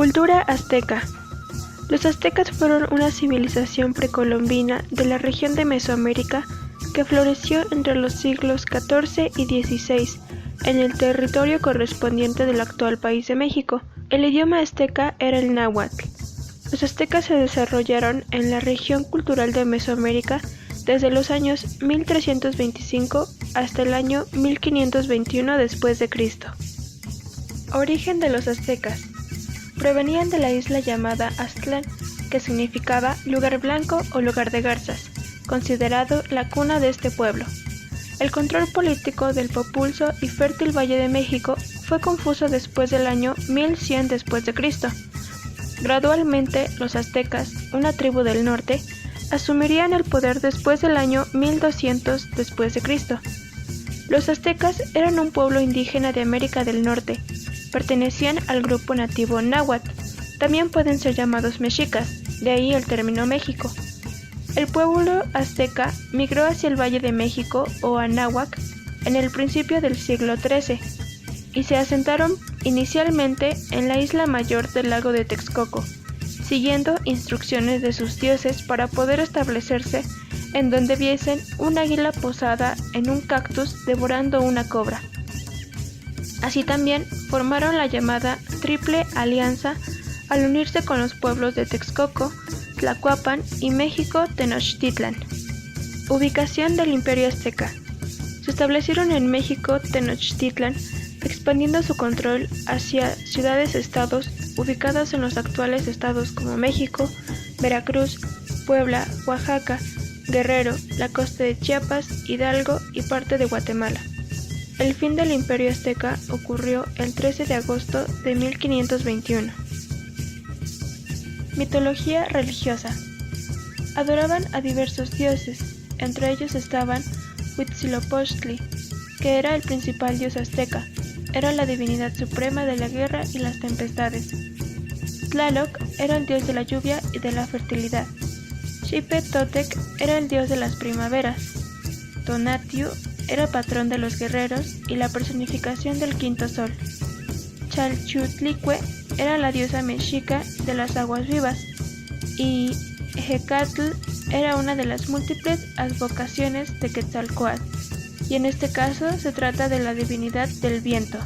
Cultura azteca. Los aztecas fueron una civilización precolombina de la región de Mesoamérica que floreció entre los siglos XIV y XVI en el territorio correspondiente del actual país de México. El idioma azteca era el náhuatl. Los aztecas se desarrollaron en la región cultural de Mesoamérica desde los años 1325 hasta el año 1521 después de Cristo. Origen de los aztecas. Provenían de la isla llamada Aztlán, que significaba lugar blanco o lugar de garzas, considerado la cuna de este pueblo. El control político del populso y fértil Valle de México fue confuso después del año 1100 después de Cristo. Gradualmente, los aztecas, una tribu del norte, asumirían el poder después del año 1200 después de Cristo. Los aztecas eran un pueblo indígena de América del Norte. Pertenecían al grupo nativo náhuatl. También pueden ser llamados mexicas, de ahí el término México. El pueblo azteca migró hacia el Valle de México o Anáhuac en el principio del siglo XIII y se asentaron inicialmente en la isla mayor del lago de Texcoco, siguiendo instrucciones de sus dioses para poder establecerse en donde viesen un águila posada en un cactus devorando una cobra. Así también formaron la llamada Triple Alianza al unirse con los pueblos de Texcoco, Tlacoapan y México Tenochtitlan. Ubicación del Imperio Azteca. Se establecieron en México Tenochtitlan, expandiendo su control hacia ciudades-estados ubicadas en los actuales estados como México, Veracruz, Puebla, Oaxaca, Guerrero, la costa de Chiapas, Hidalgo y parte de Guatemala. El fin del Imperio Azteca ocurrió el 13 de agosto de 1521. Mitología religiosa. Adoraban a diversos dioses, entre ellos estaban Huitzilopochtli, que era el principal dios azteca, era la divinidad suprema de la guerra y las tempestades. Tlaloc era el dios de la lluvia y de la fertilidad. Xipe Totec era el dios de las primaveras. Tonatiuh era patrón de los guerreros y la personificación del quinto sol. Chalchiuhtlicue era la diosa mexica de las aguas vivas, y Hecatl era una de las múltiples advocaciones de Quetzalcóatl, y en este caso se trata de la divinidad del viento.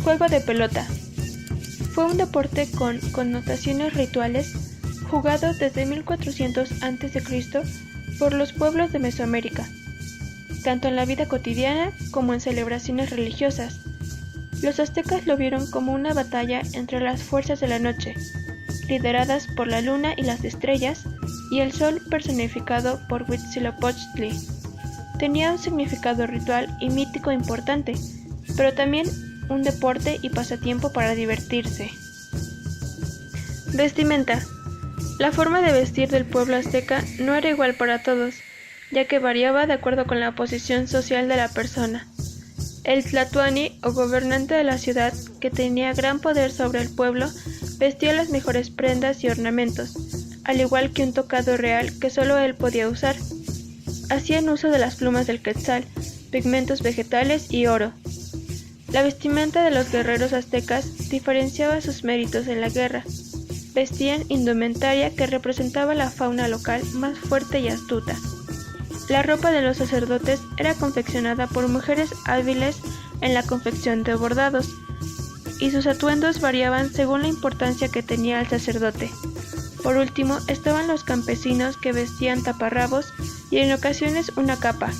Juego de pelota. Fue un deporte con connotaciones rituales jugado desde 1400 a.C. por los pueblos de Mesoamérica, tanto en la vida cotidiana como en celebraciones religiosas. Los aztecas lo vieron como una batalla entre las fuerzas de la noche, lideradas por la luna y las estrellas, y el sol personificado por Huitzilopochtli. Tenía un significado ritual y mítico importante, pero también un deporte y pasatiempo para divertirse. Vestimenta. La forma de vestir del pueblo azteca no era igual para todos, ya que variaba de acuerdo con la posición social de la persona. El tlatoani o gobernante de la ciudad, que tenía gran poder sobre el pueblo, vestía las mejores prendas y ornamentos, al igual que un tocado real que solo él podía usar. Hacían uso de las plumas del quetzal, pigmentos vegetales y oro. La vestimenta de los guerreros aztecas diferenciaba sus méritos en la guerra. Vestían indumentaria que representaba la fauna local más fuerte y astuta. La ropa de los sacerdotes era confeccionada por mujeres hábiles en la confección de bordados, y sus atuendos variaban según la importancia que tenía el sacerdote. Por último, estaban los campesinos que vestían taparrabos y en ocasiones una capa.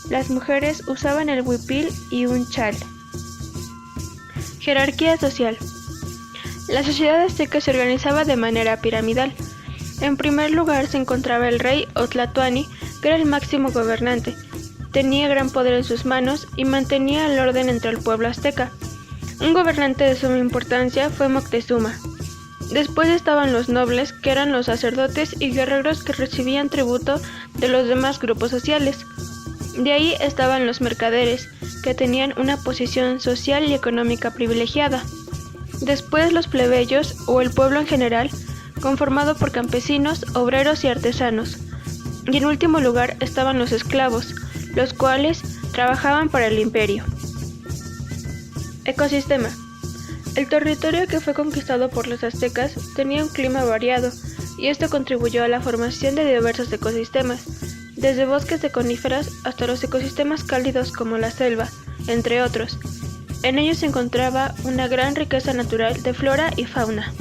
Las mujeres usaban el huipil y un chal. Jerarquía social. La sociedad azteca se organizaba de manera piramidal. En primer lugar se encontraba el rey o tlatoani, que era el máximo gobernante. Tenía gran poder en sus manos y mantenía el orden entre el pueblo azteca. Un gobernante de suma importancia fue Moctezuma. Después estaban los nobles, que eran los sacerdotes y guerreros que recibían tributo de los demás grupos sociales. De ahí estaban los mercaderes, que tenían una posición social y económica privilegiada. Después los plebeyos, o el pueblo en general, conformado por campesinos, obreros y artesanos. Y en último lugar estaban los esclavos, los cuales trabajaban para el imperio. Ecosistema. El territorio que fue conquistado por los aztecas tenía un clima variado, y esto contribuyó a la formación de diversos ecosistemas, desde bosques de coníferas hasta los ecosistemas cálidos como la selva, entre otros. En ellos se encontraba una gran riqueza natural de flora y fauna.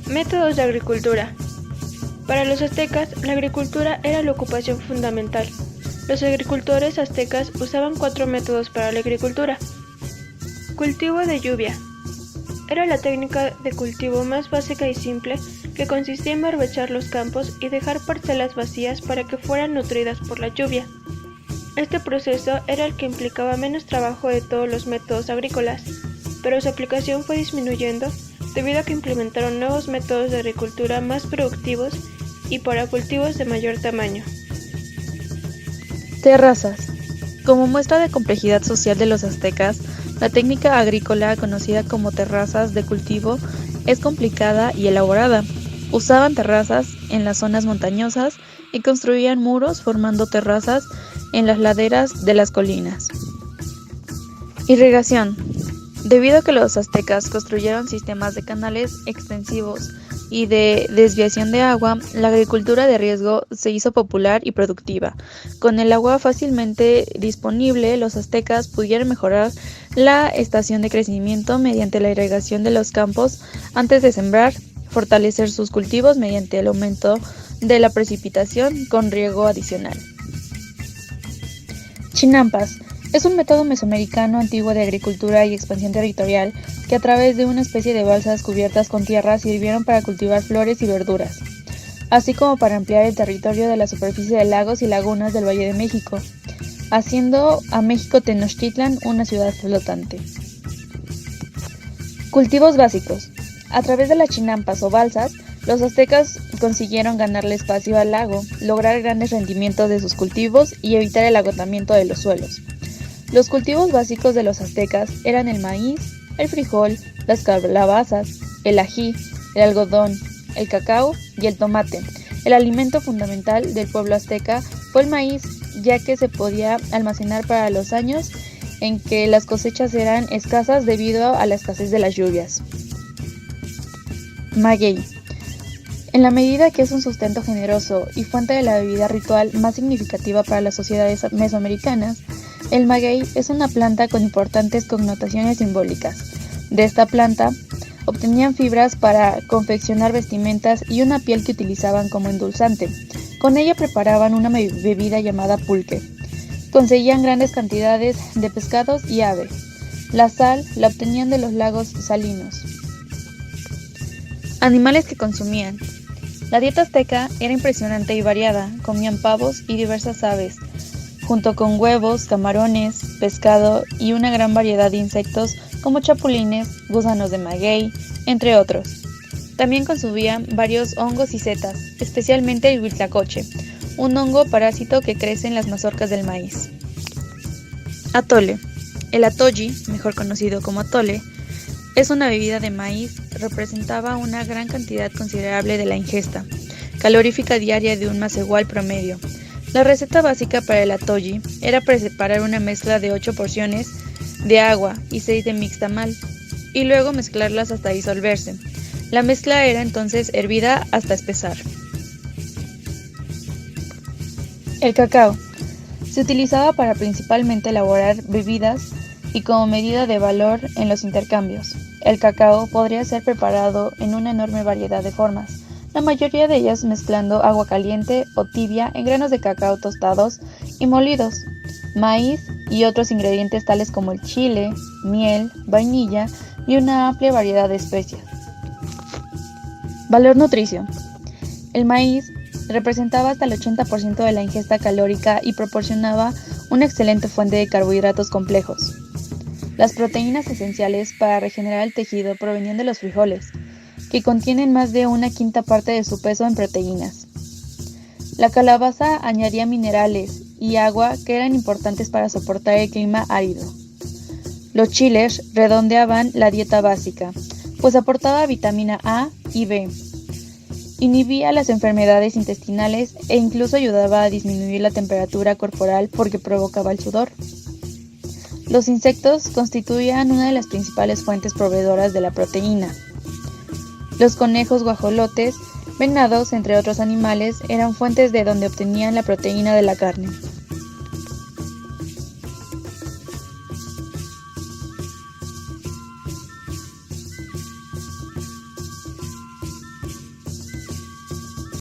Métodos de agricultura. Para los aztecas, la agricultura era la ocupación fundamental. Los agricultores aztecas usaban 4 métodos para la agricultura. Cultivo de lluvia. Era la técnica de cultivo más básica y simple, que consistía en barbechar los campos y dejar parcelas vacías para que fueran nutridas por la lluvia. Este proceso era el que implicaba menos trabajo de todos los métodos agrícolas, pero su aplicación fue disminuyendo debido a que implementaron nuevos métodos de agricultura más productivos y para cultivos de mayor tamaño. Terrazas. Como muestra de complejidad social de los aztecas, la técnica agrícola conocida como terrazas de cultivo es complicada y elaborada. Usaban terrazas en las zonas montañosas y construían muros formando terrazas en las laderas de las colinas. Irrigación. Debido a que los aztecas construyeron sistemas de canales extensivos y de desviación de agua, la agricultura de riego se hizo popular y productiva. Con el agua fácilmente disponible, los aztecas pudieron mejorar la estación de crecimiento mediante la irrigación de los campos antes de sembrar, fortalecer sus cultivos mediante el aumento de la precipitación con riego adicional. Chinampas. Es un método mesoamericano antiguo de agricultura y expansión territorial que a través de una especie de balsas cubiertas con tierra sirvieron para cultivar flores y verduras, así como para ampliar el territorio de la superficie de lagos y lagunas del Valle de México, haciendo a México Tenochtitlan una ciudad flotante. Cultivos básicos. A través de las chinampas o balsas, los aztecas consiguieron ganarle espacio al lago, lograr grandes rendimientos de sus cultivos y evitar el agotamiento de los suelos. Los cultivos básicos de los aztecas eran el maíz, el frijol, las calabazas, el ají, el algodón, el cacao y el tomate. El alimento fundamental del pueblo azteca fue el maíz, ya que se podía almacenar para los años en que las cosechas eran escasas debido a la escasez de las lluvias. Maguey. En la medida que es un sustento generoso y fuente de la bebida ritual más significativa para las sociedades mesoamericanas, el maguey es una planta con importantes connotaciones simbólicas. De esta planta obtenían fibras para confeccionar vestimentas y una piel que utilizaban como endulzante. Con ella preparaban una bebida llamada pulque. Conseguían grandes cantidades de pescados y aves. La sal la obtenían de los lagos salinos. Animales que consumían. La dieta azteca era impresionante y variada. Comían pavos y diversas aves, junto con huevos, camarones, pescado y una gran variedad de insectos como chapulines, gusanos de maguey, entre otros. También consumían varios hongos y setas, especialmente el huitlacoche, un hongo parásito que crece en las mazorcas del maíz. Atole. El atoji, mejor conocido como atole, es una bebida de maíz, representaba una gran cantidad considerable de la ingesta calorífica diaria de un masehual promedio. La receta básica para el atoji era preparar una mezcla de 8 porciones de agua y 6 de mixtamal, y luego mezclarlas hasta disolverse. La mezcla era entonces hervida hasta espesar. El cacao. Se utilizaba para principalmente elaborar bebidas y como medida de valor en los intercambios. El cacao podría ser preparado en una enorme variedad de formas, la mayoría de ellas mezclando agua caliente o tibia en granos de cacao tostados y molidos, maíz y otros ingredientes tales como el chile, miel, vainilla y una amplia variedad de especias. Valor nutricio. El maíz representaba hasta el 80% de la ingesta calórica y proporcionaba una excelente fuente de carbohidratos complejos. Las proteínas esenciales para regenerar el tejido provenían de los frijoles, que contienen más de una quinta parte de su peso en proteínas. La calabaza añadía minerales y agua que eran importantes para soportar el clima árido. Los chiles redondeaban la dieta básica, pues aportaba vitamina A y B. Inhibía las enfermedades intestinales e incluso ayudaba a disminuir la temperatura corporal porque provocaba el sudor. Los insectos constituían una de las principales fuentes proveedoras de la proteína. Los conejos guajolotes, venados, entre otros animales, eran fuentes de donde obtenían la proteína de la carne.